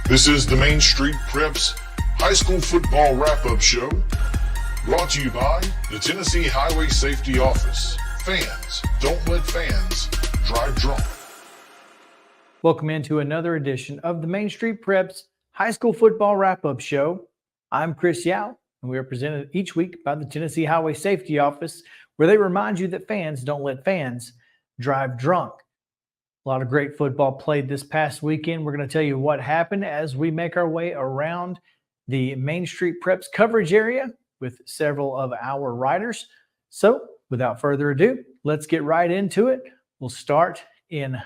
This is the Main Street Preps High School Football Wrap-Up Show, brought to you by the Tennessee Highway Safety Office. Fans, don't let fans drive drunk. Welcome into another edition of the Main Street Preps High School Football Wrap-Up Show. I'm Chris Yao, and we are presented each week by the Tennessee Highway Safety Office, where they remind you that fans don't let fans drive drunk. A lot of great football played this past weekend. We're going to tell you what happened as we make our way around the Main Street Preps coverage area with several of our writers. So without further ado, let's get right into it. We'll start in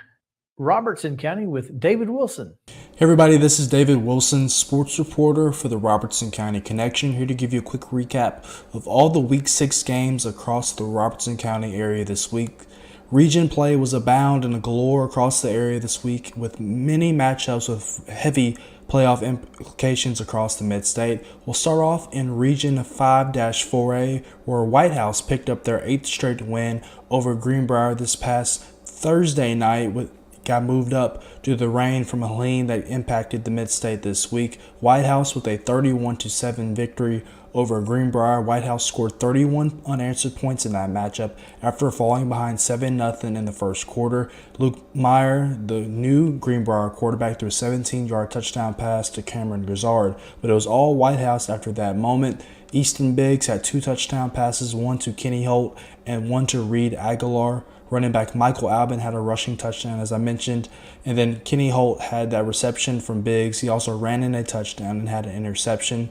Robertson County with David Wilson. Hey everybody, this is David Wilson, sports reporter for the Robertson County Connection, here to give you a quick recap of all the Week 6 games across the Robertson County area this week. Region play was abound and galore across the area this week, with many matchups with heavy playoff implications across the mid-state. We'll start off in Region 5-4A, where White House picked up their 8th straight win over Greenbrier this past Thursday night. Got moved up due to the rain from Helene that impacted the mid-state this week. White House with a 31-7 victory over Greenbrier. White House scored 31 unanswered points in that matchup after falling behind 7-0 in the first quarter. Luke Meyer, the new Greenbrier quarterback, threw a 17-yard touchdown pass to Cameron Grizzard, but it was all White House after that moment. Easton Biggs had 2 touchdown passes, one to Kenny Holt and one to Reed Aguilar. Running back Michael Albin had a rushing touchdown, as I mentioned. And then Kenny Holt had that reception from Biggs. He also ran in a touchdown and had an interception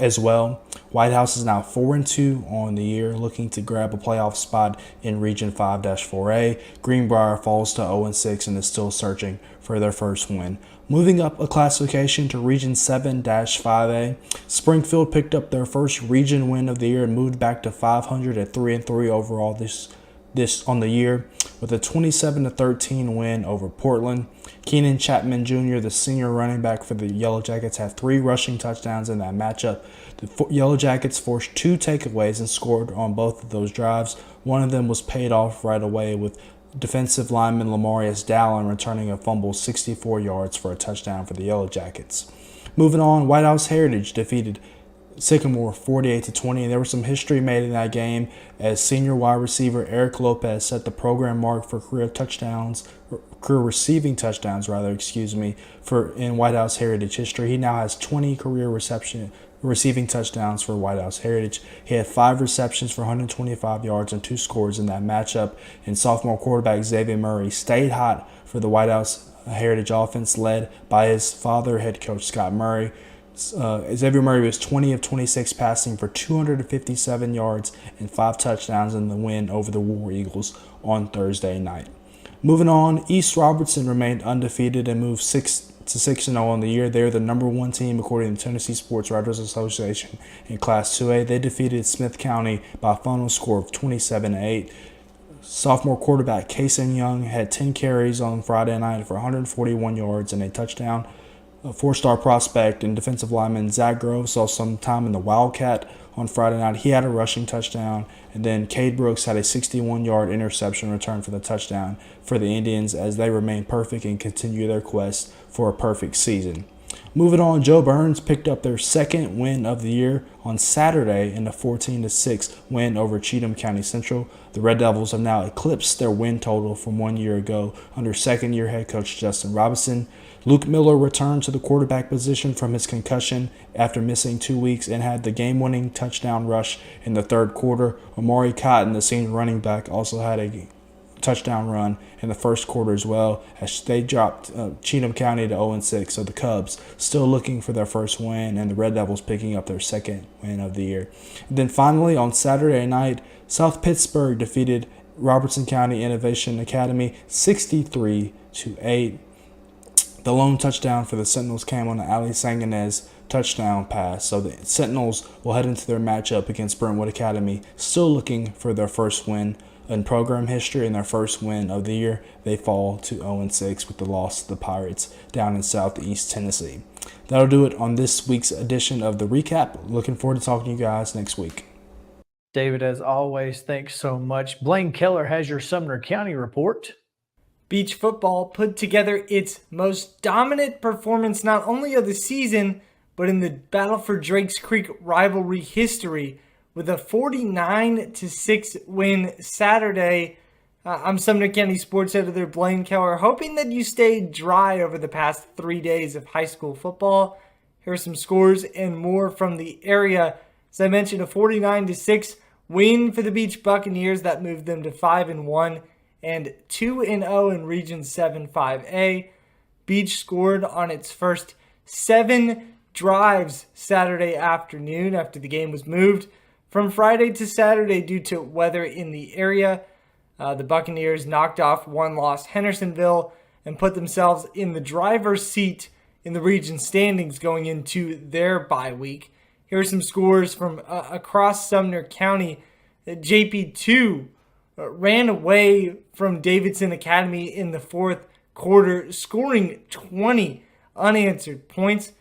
as well. White House is now 4-2 on the year, looking to grab a playoff spot in Region 5-4A. Greenbrier falls to 0-6 and is still searching for their first win. Moving up a classification to Region 7-5A, Springfield picked up their first region win of the year and moved back to 500 at 3-3 overall this on the year with a 27-13 win over Portland. Keenan Chapman Jr., the senior running back for the Yellow Jackets, had 3 rushing touchdowns in that matchup. The Yellow Jackets forced 2 takeaways and scored on both of those drives. One of them was paid off right away with defensive lineman Lamarius Dallin returning a fumble 64 yards for a touchdown for the Yellow Jackets. Moving on, White House Heritage defeated Sycamore 48-20, and there was some history made in that game as senior wide receiver Eric Lopez set the program mark for career receiving touchdowns in White House Heritage history. He now has 20 career receiving touchdowns for White House Heritage. He had 5 receptions for 125 yards and 2 scores in that matchup, and sophomore quarterback Xavier Murray stayed hot for the White House Heritage offense led by his father, head coach Scott Murray. Xavier Murray was 20 of 26 passing for 257 yards and 5 touchdowns in the win over the War Eagles on Thursday night. Moving on, East Robertson remained undefeated and moved 6-0 on the year. They're the number 1 team according to Tennessee Sports Writers Association in Class 2A. They defeated Smith County by a final score of 27-8. Sophomore quarterback Kason Young had 10 carries on Friday night for 141 yards and a touchdown. A 4-star prospect and defensive lineman Zach Grove saw some time in the Wildcat on Friday night. He had a rushing touchdown, and then Cade Brooks had a 61-yard interception return for the touchdown for the Indians as they remain perfect and continue their quest for a perfect season. Moving on, Joe Burns picked up their 2nd win of the year on Saturday in a 14-6 win over Cheatham County Central. The Red Devils have now eclipsed their win total from 1 year ago under second-year head coach Justin Robinson. Luke Miller returned to the quarterback position from his concussion after missing 2 weeks and had the game-winning touchdown rush in the third quarter. Amari Cotton, the senior running back, also had a touchdown run in the first quarter as well as they dropped Cheatham County to 0-6. So the Cubs still looking for their first win and the Red Devils picking up their 2nd win of the year. And then finally on Saturday night, South Pittsburgh defeated Robertson County Innovation Academy 63-8. The lone touchdown for the Sentinels came on the Ali Sanganez touchdown pass. So the Sentinels will head into their matchup against Brentwood Academy, still looking for their first win in program history and their first win of the year. They fall to 0-6 with the loss to the Pirates down in Southeast Tennessee. That'll do it on this week's edition of The Recap. Looking forward to talking to you guys next week. David, as always, thanks so much. Blaine Kellar has your Sumner County report. Beach football put together its most dominant performance not only of the season, but in the Battle for Drakes Creek rivalry history with a 49-6 win Saturday. I'm Sumner County sports editor Blaine Kellar, hoping that you stayed dry over the past 3 days of high school football. Here are some scores and more from the area. As I mentioned, a 49-6 win for the Beach Buccaneers that moved them to 5-1 and 2-0 in Region 7 5A. Beach scored on its first 7 drives Saturday afternoon after the game was moved from Friday to Saturday due to weather in the area. The Buccaneers knocked off one-loss Hendersonville and put themselves in the driver's seat in the region standings going into their bye week. Here are some scores from across Sumner County. JP2 ran away from Davidson Academy in the fourth quarter, scoring 20 unanswered points.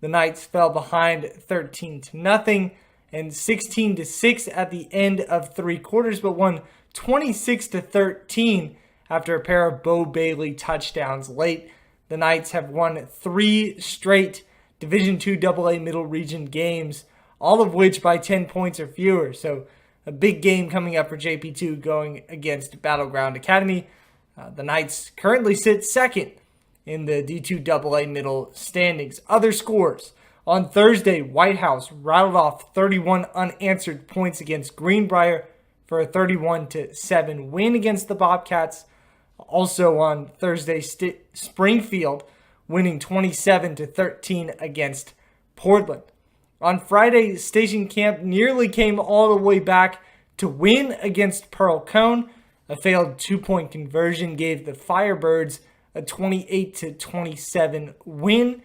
The Knights fell behind 13-0 and 16-6 at the end of 3 quarters, but won 26-13 after a pair of Bo Bailey touchdowns late. The Knights have won 3 straight Division II AA Middle Region games, all of which by 10 points or fewer. So a big game coming up for JP2 going against Battleground Academy. The Knights currently sit second in the D2 AA Middle standings. Other scores. On Thursday, White House rattled off 31 unanswered points against Greenbrier for a 31-7 win against the Bobcats. Also on Thursday, Springfield winning 27-13 against Portland. On Friday, Station Camp nearly came all the way back to win against Pearl Cone. A failed 2-point conversion gave the Firebirds a 28-27 win.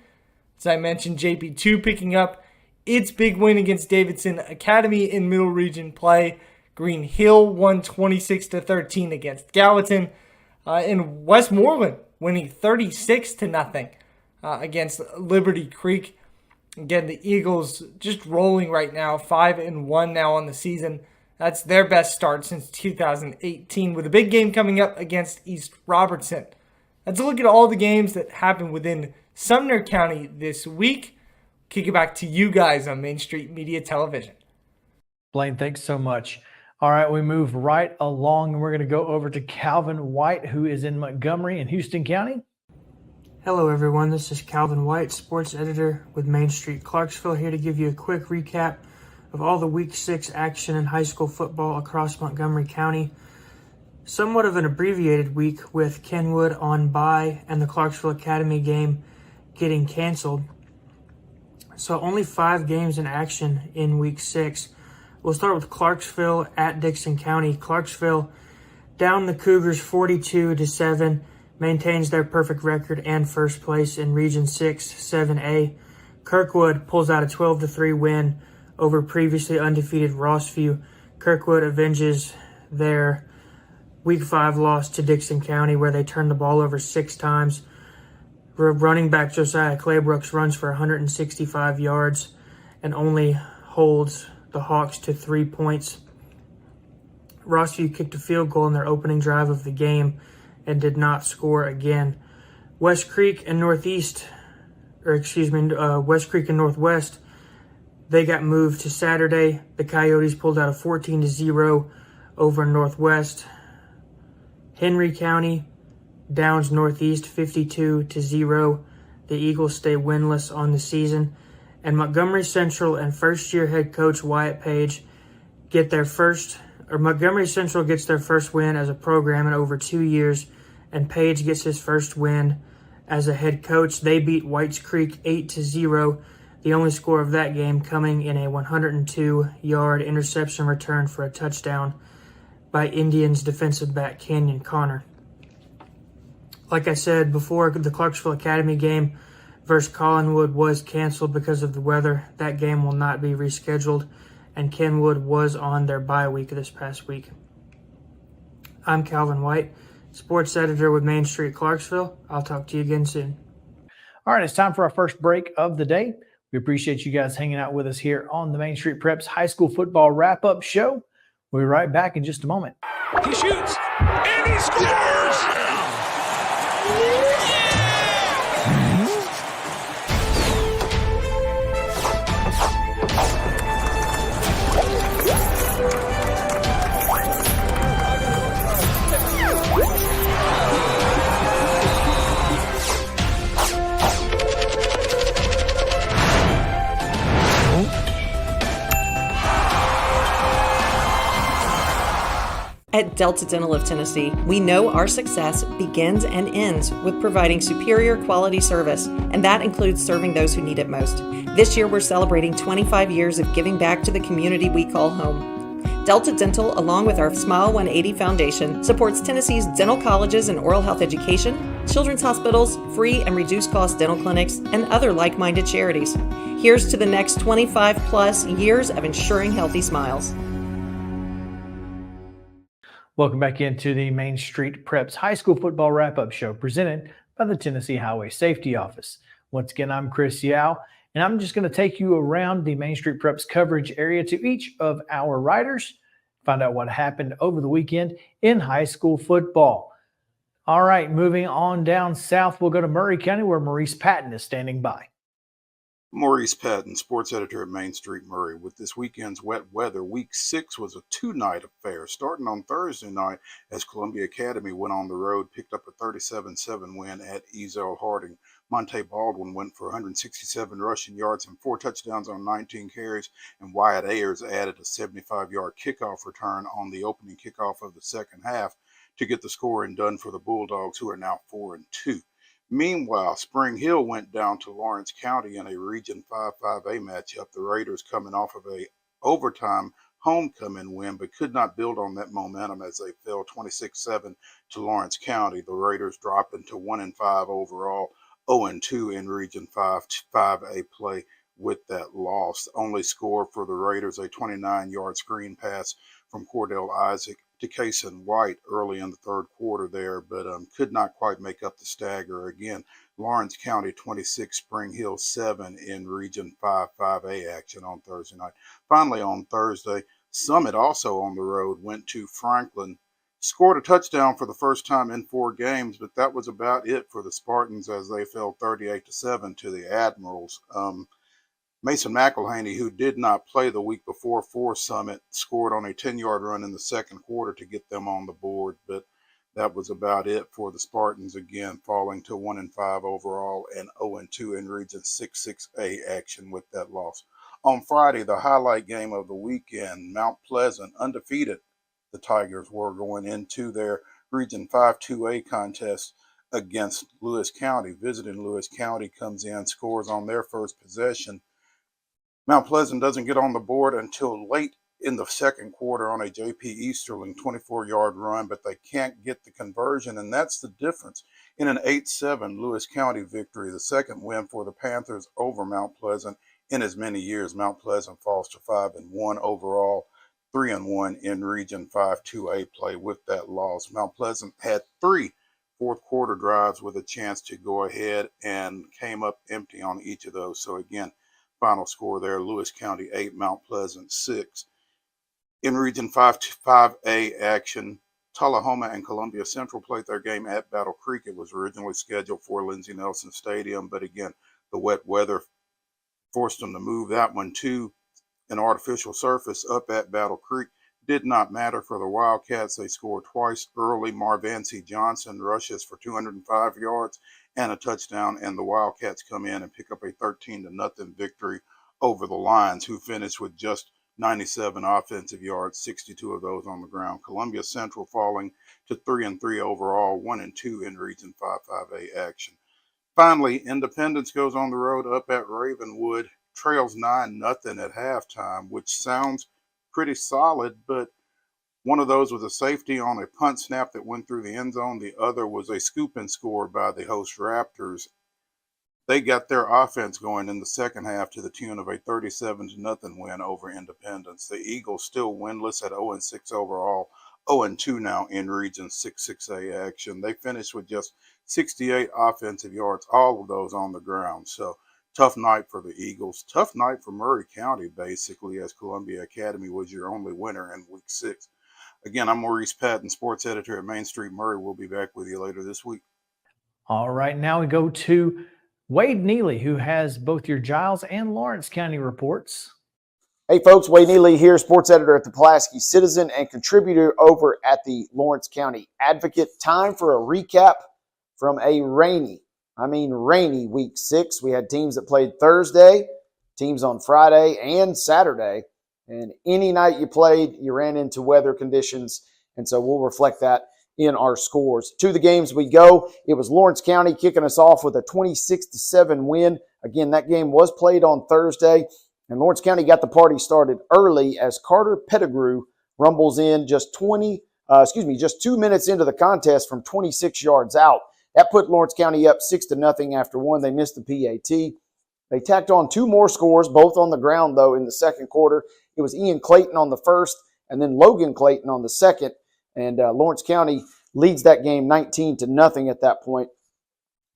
As I mentioned, JP2 picking up its big win against Davidson Academy in Middle Region play. Green Hill won 26-13 against Gallatin. And Westmoreland winning 36-0 against Liberty Creek. Again, the Eagles just rolling right now, 5-1 now on the season. That's their best start since 2018, with a big game coming up against East Robertson. Let's look at all the games that happened within Sumner County this week. Kick it back to you guys on Main Street Media Television. Blaine, thanks so much. All right, we move right along, and we're going to go over to Calvin White, who is in Montgomery and Houston County. Hello everyone, this is Calvin White, sports editor with Main Street Clarksville, here to give you a quick recap of all the Week 6 action in high school football across Montgomery County. Somewhat of an abbreviated week with Kenwood on bye and the Clarksville Academy game getting canceled. So only 5 games in action in Week 6. We'll start with Clarksville at Dickson County. Clarksville down the Cougars 42-7. Maintains their perfect record and first place in Region 6 7A. Kirkwood pulls out a 12-3 win over previously undefeated Rossview. Kirkwood avenges their Week 5 loss to Dickson County, where they turned the ball over 6 times. Running back Josiah Claybrooks runs for 165 yards and only holds the Hawks to 3 points. Rossview kicked a field goal in their opening drive of the game and did not score again. West Creek and Northwest, they got moved to Saturday. The Coyotes pulled out a 14-0 over Northwest. Henry County downs Northeast 52-0. The Eagles stay winless on the season. And Montgomery Central and first-year head coach Wyatt Page Montgomery Central gets their first win as a program in over 2 years, and Page gets his first win as a head coach. They beat Whites Creek 8-0, the only score of that game coming in a 102-yard interception return for a touchdown by Indians defensive back Canyon Connor. Like I said before, the Clarksville Academy game versus Collinwood was canceled because of the weather. That game will not be rescheduled, and Kenwood was on their bye week this past week. I'm Calvin White, sports editor with Main Street Clarksville. I'll talk to you again soon. All right, it's time for our first break of the day. We appreciate you guys hanging out with us here on the Main Street Preps High School Football Wrap-Up Show. We'll be right back in just a moment. He shoots, and he scores! At Delta Dental of Tennessee, we know our success begins and ends with providing superior quality service, and that includes serving those who need it most. This year, we're celebrating 25 years of giving back to the community we call home. Delta Dental, along with our Smile 180 Foundation, supports Tennessee's dental colleges and oral health education, children's hospitals, free and reduced cost dental clinics, and other like-minded charities. Here's to the next 25 plus years of ensuring healthy smiles. Welcome back into the Main Street Preps High School Football Wrap-Up Show presented by the Tennessee Highway Safety Office. Once again, I'm Chris Yao, and I'm just going to take you around the Main Street Preps coverage area to each of our writers, find out what happened over the weekend in high school football. All right, moving on down south, we'll go to Maury County where Maurice Patton is standing by. Maurice Patton, sports editor at Main Street Murray. With this weekend's wet weather, Week 6 was a two-night affair, starting on Thursday night as Columbia Academy went on the road, picked up a 37-7 win at Ezel Harding. Monte Baldwin went for 167 rushing yards and 4 touchdowns on 19 carries, and Wyatt Ayers added a 75-yard kickoff return on the opening kickoff of the second half to get the scoring done for the Bulldogs, who are now 4-2. Meanwhile, Spring Hill went down to Lawrence County in a Region 5-5A matchup. The Raiders coming off of a overtime homecoming win, but could not build on that momentum as they fell 26-7 to Lawrence County. The Raiders dropping to 1-5 overall, 0-2 in Region 5-5A play with that loss. Only score for the Raiders, a 29-yard screen pass from Cordell Isaac to Kason White early in the third quarter there, but could not quite make up the stagger. Again, Lawrence County 26, Spring Hill 7 in Region 5-5A action on Thursday night. Finally, on Thursday, Summit also on the road went to Franklin, scored a touchdown for the first time in 4 games, but that was about it for the Spartans as they fell 38-7 to the Admirals. Mason McElhaney, who did not play the week before for Summit, scored on a 10-yard run in the second quarter to get them on the board, but that was about it for the Spartans, again falling to 1-5 overall and 0-2 in Region 6-6A action with that loss. On Friday, the highlight game of the weekend, Mount Pleasant, undefeated, the Tigers were going into their Region 5-2A contest against Lewis County. Visiting Lewis County comes in, scores on their first possession. Mount Pleasant doesn't get on the board until late in the second quarter on a J.P. Easterling 24-yard run, but they can't get the conversion, and that's the difference in an 8-7 Lewis County victory, the second win for the Panthers over Mount Pleasant in as many years. Mount Pleasant falls to 5-1 overall, 3-1 in Region 5-2A play with that loss. Mount Pleasant had 3 fourth-quarter drives with a chance to go ahead and came up empty on each of those. So, again, final score there, Lewis County 8, Mount Pleasant 6. In Region 5-5A action, Tullahoma and Columbia Central played their game at Battle Creek. It was originally scheduled for Lindsey Nelson Stadium, but again, the wet weather forced them to move that one to an artificial surface up at Battle Creek. Did not matter for the Wildcats. They scored twice early. Marvancy Johnson rushes for 205 yards and a touchdown, and the Wildcats come in and pick up a 13-0 victory over the Lions, who finished with just 97 offensive yards, 62 of those on the ground. Columbia Central falling to 3-3 overall, 1-2 in Region 5-5A action. Finally, Independence goes on the road up at Ravenwood, trails 9-0 at halftime, which sounds pretty solid, but one of those was a safety on a punt snap that went through the end zone. The other was a scoop and score by the host Raptors. They got their offense going in the second half to the tune of a 37-0 win over Independence. The Eagles still winless at 0-6 overall, 0-2 now in Region 6-6A action. They finished with just 68 offensive yards, all of those on the ground. So tough night for the Eagles. Tough night for Maury County, basically, as Columbia Academy was your only winner in Week 6. Again, I'm Maurice Patton, sports editor at Main Street Murray. We'll be back with you later this week. All right, now we go to Wade Neely, who has both your Giles and Lawrence County reports. Hey folks, Wade Neely here, sports editor at the Pulaski Citizen and contributor over at the Lawrence County Advocate. Time for a recap from a rainy Week 6. We had teams that played Thursday, teams on Friday and Saturday. And any night you played, you ran into weather conditions And so we'll reflect that in our scores. To the games we go. It was Lawrence County kicking us off with a 26-7 win. Again, that game was played on Thursday, and Lawrence County got the party started early as Carter Pettigrew rumbles in just 2 minutes into the contest from 26 yards out. That put Lawrence County up 6-0 after one. They missed the PAT. They tacked on 2 more scores, both on the ground, though, in the second quarter. It was Ian Clayton on the first and then Logan Clayton on the second. And Lawrence County leads that game 19-0 at that point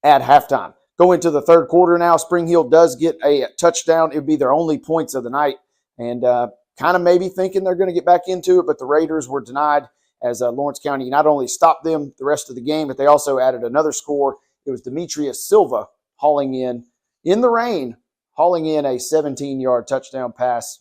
at halftime. Go into the third quarter now. Spring Hill does get a touchdown. It would be their only points of the night. And kind of maybe thinking they're going to get back into it, but the Raiders were denied as Lawrence County not only stopped them the rest of the game, but they also added another score. It was Demetrius Silva hauling in the rain, hauling in a 17-yard touchdown pass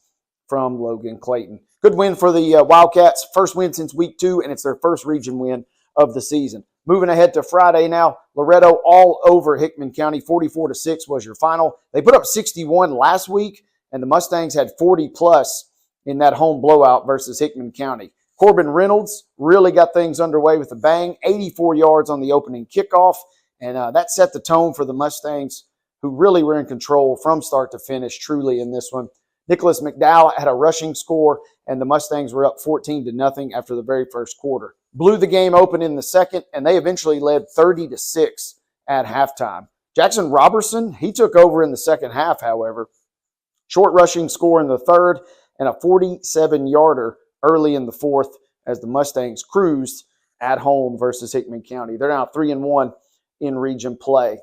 from Logan Clayton. Good win for the Wildcats. First win since week 2, and it's their first region win of the season. Moving ahead to Friday now, Loretto all over Hickman County. 44-6 was your final. They put up 61 last week, and the Mustangs had 40-plus in that home blowout versus Hickman County. Corbin Reynolds really got things underway with a bang, 84 yards on the opening kickoff, and that set the tone for the Mustangs, who really were in control from start to finish truly in this one. Nicholas McDowell had a rushing score, and the Mustangs were up 14-0 after the very first quarter. Blew the game open in the second, and they eventually led 30-6 at halftime. Jackson Robertson, he took over in the second half, however. Short rushing score in the third, and a 47-yarder early in the fourth as the Mustangs cruised at home versus Hickman County. They're now 3-1 in region play.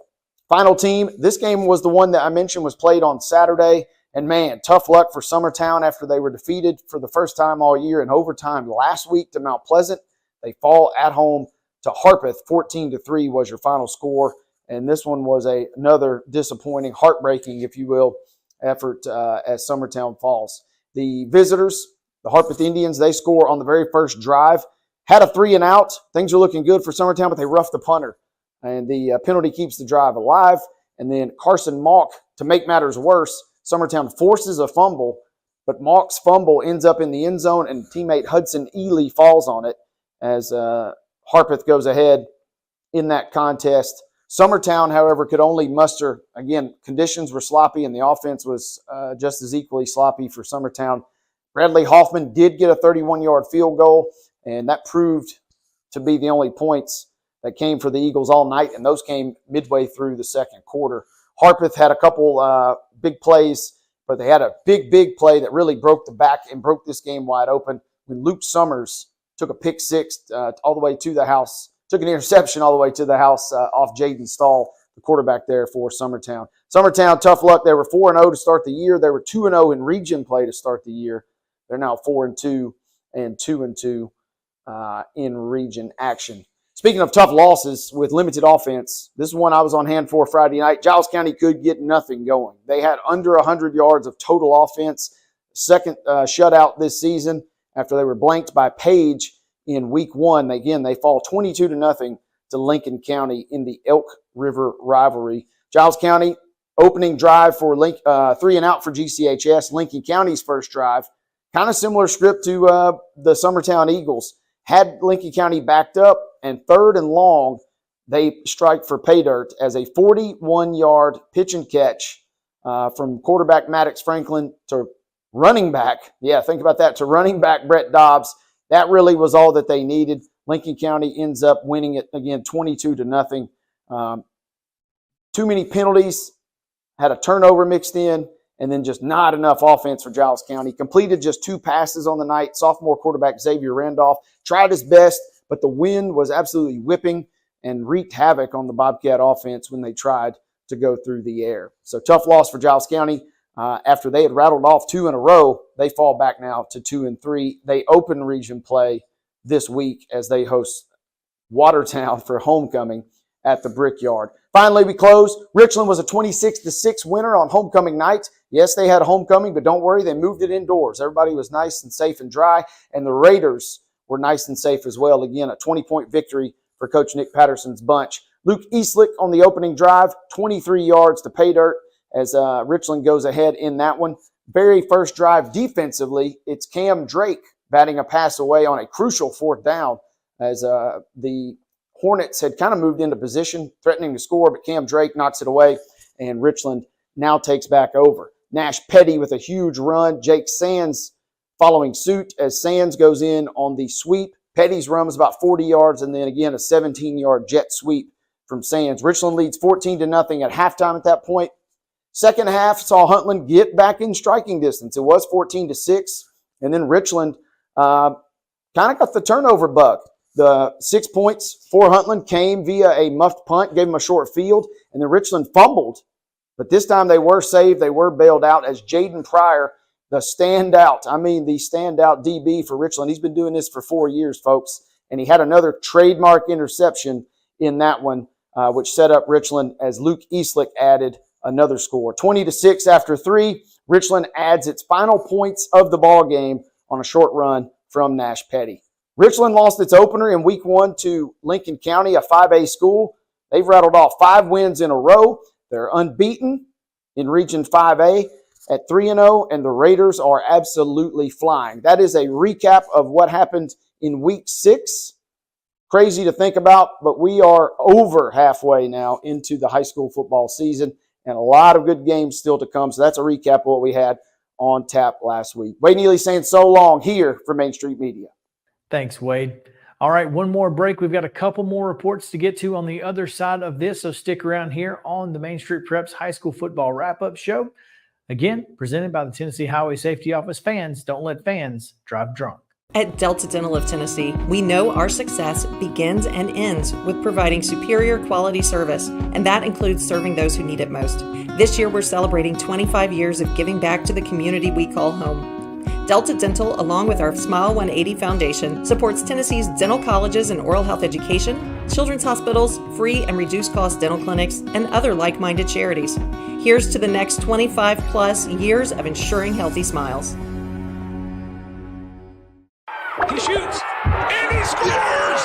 Final team, this game was the one that I mentioned was played on Saturday. And man, tough luck for Summertown after they were defeated for the first time all year in overtime last week to Mount Pleasant. They fall at home to Harpeth. 14-3 was your final score. And this one was another disappointing, heartbreaking, if you will, effort as Summertown falls. The visitors, the Harpeth Indians, they score on the very first drive. Had a 3-and-out. Things are looking good for Summertown, but they roughed the punter. And the penalty keeps the drive alive. And then Carson Mock, to make matters worse, Summertown forces a fumble, but Mock's fumble ends up in the end zone, and teammate Hudson Ely falls on it as Harpeth goes ahead in that contest. Summertown, however, could only muster, again, conditions were sloppy, and the offense was just as equally sloppy for Summertown. Bradley Hoffman did get a 31-yard field goal, and that proved to be the only points that came for the Eagles all night, and those came midway through the second quarter. Harpeth had a couple big plays, but they had a big play that really broke the back and broke this game wide open when Luke Summers took a pick six all the way to the house, took an interception all the way to the house off Jaden Stahl, the quarterback there for Summertown. Summertown, tough luck. They were 4-0 to start the year. They were 2-0 in region play to start the year. They're now 4-2 and 2-2 in region action. Speaking of tough losses with limited offense, this is one I was on hand for Friday night. Giles County could get nothing going. They had under 100 yards of total offense, second shutout this season after they were blanked by Page in week 1. Again, they fall 22-0 to Lincoln County in the Elk River rivalry. Giles County, opening drive for 3-and-out for GCHS. Lincoln County's first drive, kind of similar script to the Summertown Eagles. Had Lincoln County backed up, and 3rd and long, they strike for pay dirt as a 41-yard pitch and catch from quarterback Maddox Franklin to running back. Yeah, think about that. To running back Brett Dobbs. That really was all that they needed. Lincoln County ends up winning it again 22-0. Too many penalties, had a turnover mixed in, and then just not enough offense for Giles County. Completed just 2 passes on the night. Sophomore quarterback Xavier Randolph tried his best, but the wind was absolutely whipping and wreaked havoc on the Bobcat offense when they tried to go through the air. So tough loss for Giles County. After they had rattled off 2 in a row, they fall back now to 2-3. They open region play this week as they host Watertown for homecoming at the Brickyard. Finally, we close. Richland was a 26-6 winner on homecoming night. Yes, they had a homecoming, but don't worry, they moved it indoors. Everybody was nice and safe and dry, and the Raiders were nice and safe as well. Again, a 20-point victory for Coach Nick Patterson's bunch. Luke Eastlick on the opening drive, 23 yards to pay dirt as Richland goes ahead in that one. Very first drive defensively, it's Cam Drake batting a pass away on a crucial fourth down as the Hornets had kind of moved into position, threatening to score, but Cam Drake knocks it away, and Richland now takes back over. Nash Petty with a huge run. Jake Sands following suit as Sands goes in on the sweep. Petty's run was about 40 yards, and then again a 17-yard jet sweep from Sands. Richland leads 14-0 at halftime at that point. Second half saw Huntland get back in striking distance. It was 14-6, and then Richland kind of got the turnover bug. The 6 points for Huntland came via a muffed punt, gave them a short field, and then Richland fumbled. But this time they were saved. They were bailed out as Jaden Pryor, the standout DB for Richland. He's been doing this for 4 years, folks, and he had another trademark interception in that one, which set up Richland as Luke Eastlick added another score. 20-6 after 3. Richland adds its final points of the ball game on a short run from Nash Petty. Richland lost its opener in week 1 to Lincoln County, a 5A school. They've rattled off 5 wins in a row. They're unbeaten in Region 5A at 3-0, and the Raiders are absolutely flying. That is a recap of what happened in week 6. Crazy to think about, but we are over halfway now into the high school football season, and a lot of good games still to come. So that's a recap of what we had on tap last week. Wade Neely saying so long here for Main Street Media. Thanks, Wade. All right, one more break. We've got a couple more reports to get to on the other side of this, so stick around here on the Main Street Preps High School Football Wrap-Up Show. Again, presented by the Tennessee Highway Safety Office. Fans, don't let fans drive drunk. At Delta Dental of Tennessee, we know our success begins and ends with providing superior quality service, and that includes serving those who need it most. This year, we're celebrating 25 years of giving back to the community we call home. Delta Dental, along with our Smile 180 Foundation, supports Tennessee's dental colleges and oral health education, children's hospitals, free and reduced cost dental clinics, and other like-minded charities. Here's to the next 25 plus years of ensuring healthy smiles. He shoots, and he scores!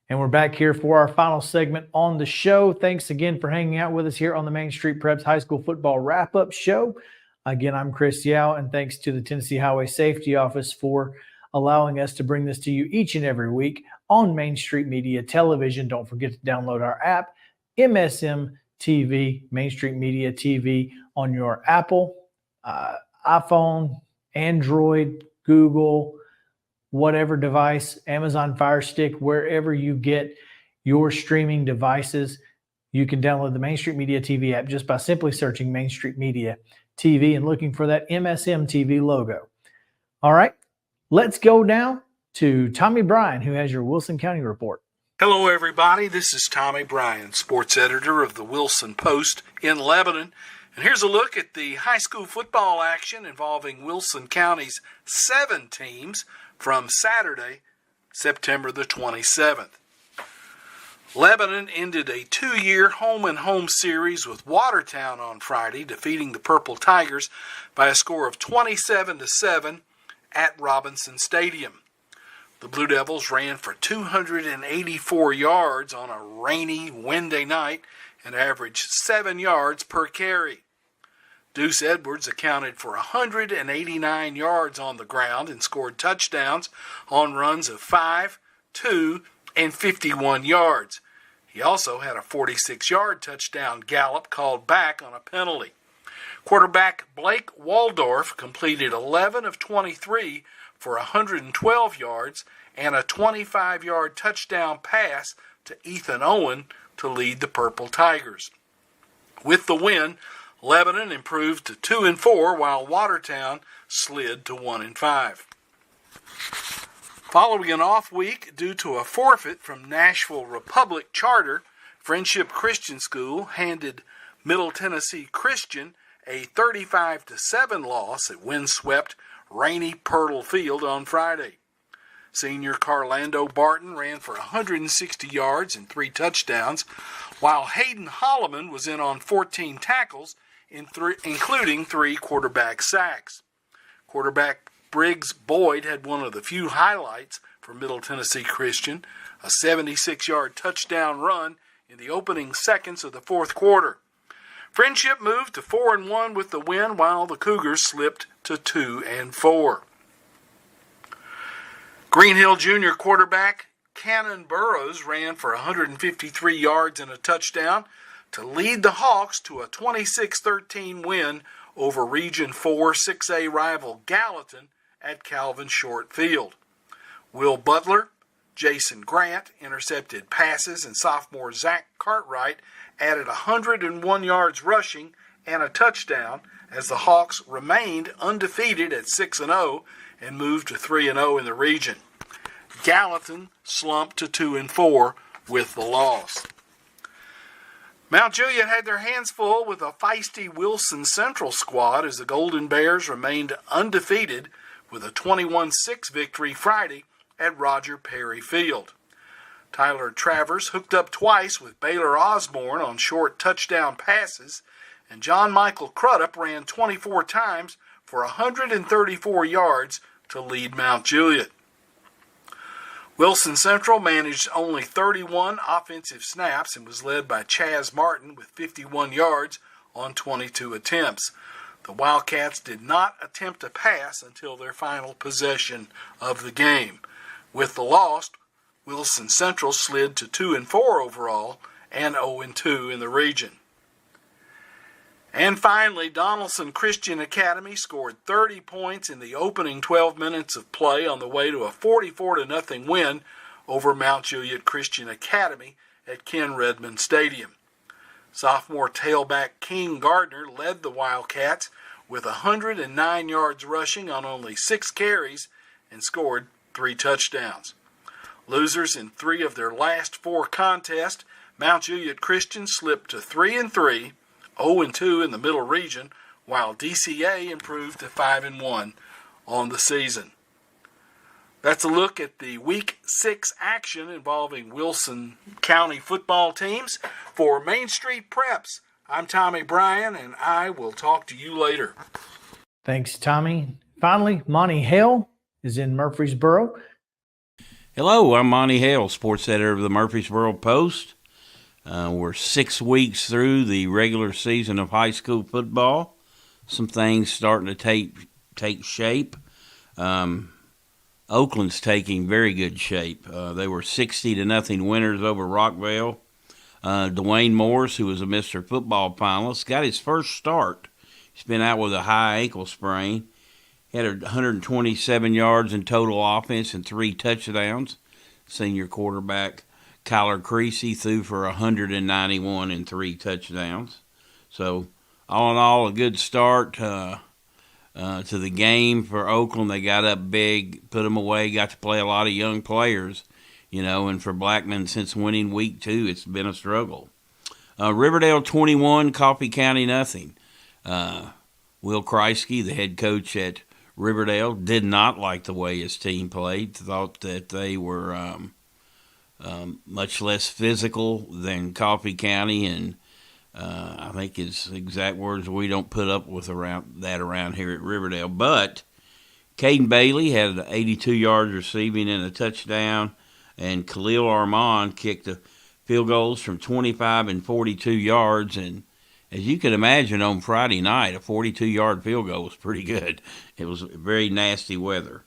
And we're back here for our final segment on the show. Thanks again for hanging out with us here on the Main Street Preps High School Football Wrap-Up Show. Again, I'm Chris Yao, and thanks to the Tennessee Highway Safety Office for allowing us to bring this to you each and every week on Main Street Media Television. Don't forget to download our app, MSM TV, Main Street Media TV, on your Apple, iPhone, Android, Google, whatever device, Amazon Fire Stick, wherever you get your streaming devices. You can download the Main Street Media TV app just by simply searching Main Street Media TV and looking for that MSM TV logo. All right, let's go now to Tommy Bryan, who has your Wilson County report. Hello, everybody. This is Tommy Bryan, sports editor of the Wilson Post in Lebanon. And here's a look at the high school football action involving Wilson County's 7 teams from Saturday, September the 27th. Lebanon ended a 2-year home-and-home series with Watertown on Friday, defeating the Purple Tigers by a score of 27-7 at Robinson Stadium. The Blue Devils ran for 284 yards on a rainy, windy night and averaged 7 yards per carry. Deuce Edwards accounted for 189 yards on the ground and scored touchdowns on runs of 5, 2, and 51 yards. He also had a 46-yard touchdown gallop called back on a penalty. Quarterback Blake Waldorf completed 11 of 23 for 112 yards and a 25-yard touchdown pass to Ethan Owen to lead the Purple Tigers. With the win, Lebanon improved to 2-4, while Watertown slid to 1-5. Following an off week due to a forfeit from Nashville Republic Charter, Friendship Christian School handed Middle Tennessee Christian a 35-7 loss at windswept, rainy Pirtle Field on Friday. Senior Carlando Barton ran for 160 yards and 3 touchdowns, while Hayden Holloman was in on 14 tackles, including 3 quarterback sacks. Quarterback Briggs Boyd had one of the few highlights for Middle Tennessee Christian, a 76-yard touchdown run in the opening seconds of the fourth quarter. Friendship moved to 4-1 with the win, while the Cougars slipped to 2-4. Green Hill Junior quarterback Cannon Burrows ran for 153 yards and a touchdown to lead the Hawks to a 26-13 win over Region 4 6A rival Gallatin at Calvin Short Field. Will Butler, Jason Grant intercepted passes, and sophomore Zach Cartwright added 101 yards rushing and a touchdown as the Hawks remained undefeated at 6-0 and moved to 3-0 in the region. Gallatin slumped to 2-4 with the loss. Mount Juliet had their hands full with a feisty Wilson Central squad as the Golden Bears remained undefeated with a 21-6 victory Friday at Roger Perry Field. Tyler Travers hooked up twice with Baylor Osborne on short touchdown passes, and John Michael Crudup ran 24 times for 134 yards to lead Mount Juliet. Wilson Central managed only 31 offensive snaps and was led by Chaz Martin with 51 yards on 22 attempts. The Wildcats did not attempt a pass until their final possession of the game. With the loss, Wilson Central slid to 2-4 overall and 0-2 in the region. And finally, Donaldson Christian Academy scored 30 points in the opening 12 minutes of play on the way to a 44-0 win over Mount Juliet Christian Academy at Ken Redmond Stadium. Sophomore tailback King Gardner led the Wildcats with 109 yards rushing on only 6 carries and scored 3 touchdowns. Losers in 3 of their last 4 contests, Mount Juliet Christian slipped to 3-3, 0-2 in the Middle Region, while DCA improved to 5-1 on the season. That's a look at the Week 6 action involving Wilson County football teams. For Main Street Preps, I'm Tommy Bryan, and I will talk to you later. Thanks, Tommy. Finally, Monte Hale is in Murfreesboro. Hello, I'm Monte Hale, sports editor of the Murfreesboro Post. We're 6 weeks through the regular season of high school football. Some things starting to take shape. Oakland's taking very good shape. They were 60-0 winners over Rockville. Dwayne Morris, who was a Mr. Football finalist, got his first start. He's been out with a high ankle sprain. He had 127 yards in total offense and 3 touchdowns. Senior quarterback Kyler Creasy threw for 191 and 3 touchdowns. So, all in all, a good start to the game for Oakland. They got up big, put them away, got to play a lot of young players, and for Blackman, since winning week 2, it's been a struggle. Riverdale 21, Coffee County nothing. Will Kreisky, the head coach at Riverdale, did not like the way his team played, thought that they were much less physical than Coffee County, and I think his exact words, we don't put up with around here at Riverdale. But Caden Bailey had 82 yards receiving and a touchdown, and Khalil Armand kicked the field goals from 25 and 42 yards, and as you can imagine, on Friday night, a 42-yard field goal was pretty good. It was very nasty weather.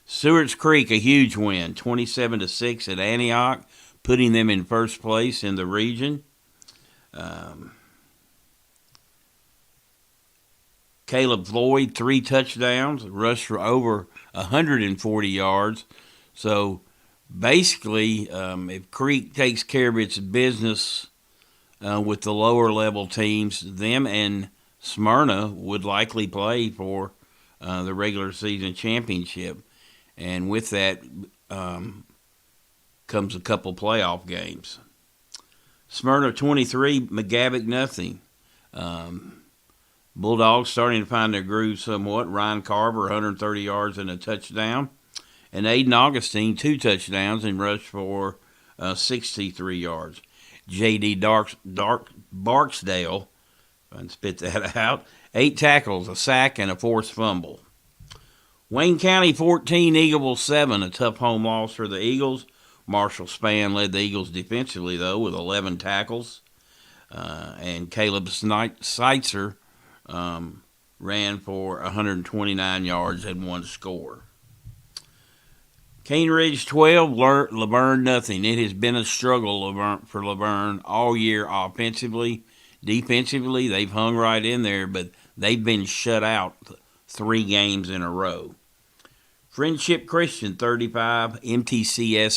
Stewart's Creek, a huge win, 27-6 at Antioch, putting them in first place in the region. Caleb Floyd, 3 touchdowns, rushed for over 140 yards. So basically, if Creek takes care of its business with the lower level teams, them and Smyrna would likely play for the regular season championship. And with that comes a couple playoff games. Smyrna 23, McGavick nothing. Bulldogs starting to find their groove somewhat. Ryan Carver, 130 yards and a touchdown. And Aiden Augustine, 2 touchdowns and rushed for 63 yards. J.D. Barksdale, if I can spit that out, 8 tackles, a sack, and a forced fumble. Wayne County 14, Eagleville 7, a tough home loss for the Eagles. Marshall Spann led the Eagles defensively, though, with 11 tackles. And Caleb Seitzer ran for 129 yards and 1 score. Cane Ridge 12, Laverne nothing. It has been a struggle for Laverne all year offensively. Defensively, they've hung right in there, but they've been shut out 3 games in a row. Friendship Christian 35, MTCS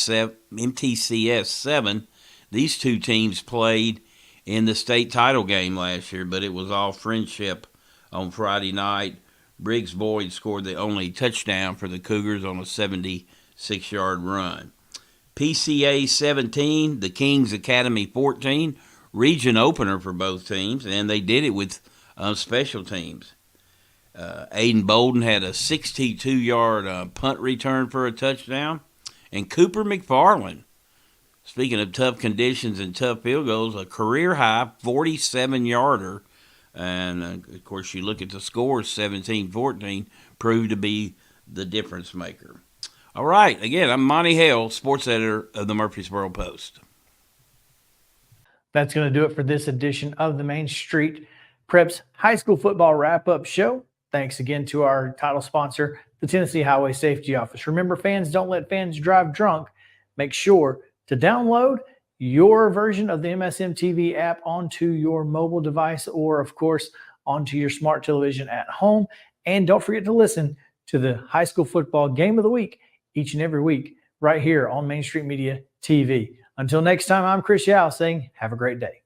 7. These 2 teams played in the state title game last year, but it was all Friendship on Friday night. Briggs Boyd scored the only touchdown for the Cougars on a 76-yard run. PCA 17, the Kings Academy 14, region opener for both teams, and they did it with special teams. Aiden Bolden had a 62-yard punt return for a touchdown. And Cooper McFarland, speaking of tough conditions and tough field goals, a career-high 47-yarder. And, of course, you look at the scores, 17-14, proved to be the difference maker. All right, again, I'm Monte Hale, sports editor of the Murfreesboro Post. That's going to do it for this edition of the Main Street Preps High School Football Wrap-Up Show. Thanks again to our title sponsor, the Tennessee Highway Safety Office. Remember, fans, don't let fans drive drunk. Make sure to download your version of the MSM TV app onto your mobile device or, of course, onto your smart television at home. And don't forget to listen to the High School Football Game of the Week each and every week right here on Main Street Media TV. Until next time, I'm Chris Yao saying have a great day.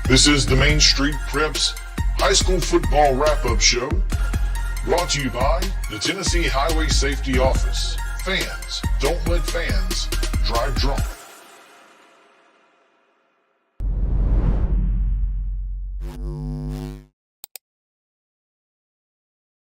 This is the Main Street Preps High School Football Wrap-Up Show, brought to you by the Tennessee Highway Safety Office. Fans, don't let fans drive drunk.